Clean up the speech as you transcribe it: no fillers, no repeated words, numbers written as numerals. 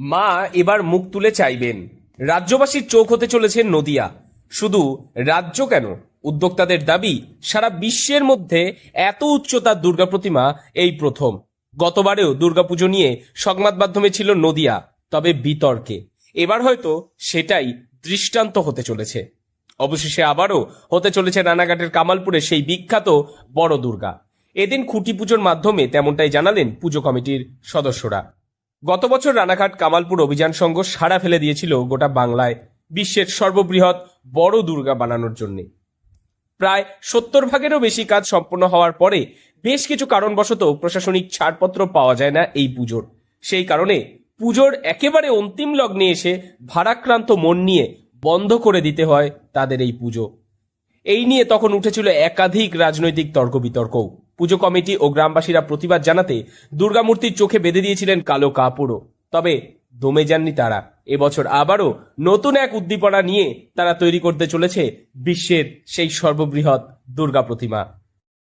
মা এবার মুখ তুলে চাইবেন। রাজ্যবাসীর চোখ হতে চলেছে নদিয়া। শুধু রাজ্য কেন, উদ্যোক্তাদের দাবি সারা বিশ্বের মধ্যে এত উচ্চতার দুর্গা প্রতিমা এই প্রথম। গতবারেও দুর্গাপুজো নিয়ে সংবাদ মাধ্যমে ছিল নদিয়া, তবে বিতর্কে। এবার হয়তো সেটাই দৃষ্টান্ত হতে চলেছে। অবশেষে আবারও হতে চলেছে রানাঘাটের কামালপুরে সেই বিখ্যাত বড় দুর্গা। এদিন খুঁটি পুজোর মাধ্যমে তেমনটাই জানালেন পুজো কমিটির সদস্যরা। গত বছর রানাঘাট কামালপুর অভিযান সংঘ সাড়া ফেলে দিয়েছিল গোটা বাংলায় বিশ্বের সর্ববৃহৎ বড় দুর্গা বানানোর জন্য। প্রায় 70% বেশি কাজ সম্পন্ন হওয়ার পরে বেশ কিছু কারণবশত প্রশাসনিক ছাড়পত্র পাওয়া যায় না এই পুজোর। সেই কারণে পুজোর একেবারে অন্তিম লগ্নে এসে ভারাক্রান্ত মন নিয়ে বন্ধ করে দিতে হয় তাদের এই পুজো। এই নিয়ে তখন উঠেছিল একাধিক রাজনৈতিক তর্ক বিতর্কও। পুজো কমিটি ও গ্রামবাসীরা প্রতিবাদ জানাতে দুর্গামূর্তির চোখে বেঁধে দিয়েছিলেন কালো কাপড়ও। তবে দমে যাননি তারা। এবছর আবারও নতুন এক উদ্দীপনা নিয়ে তারা তৈরি করতে চলেছে বিশ্বের সেই সর্ববৃহৎ দুর্গা প্রতিমা।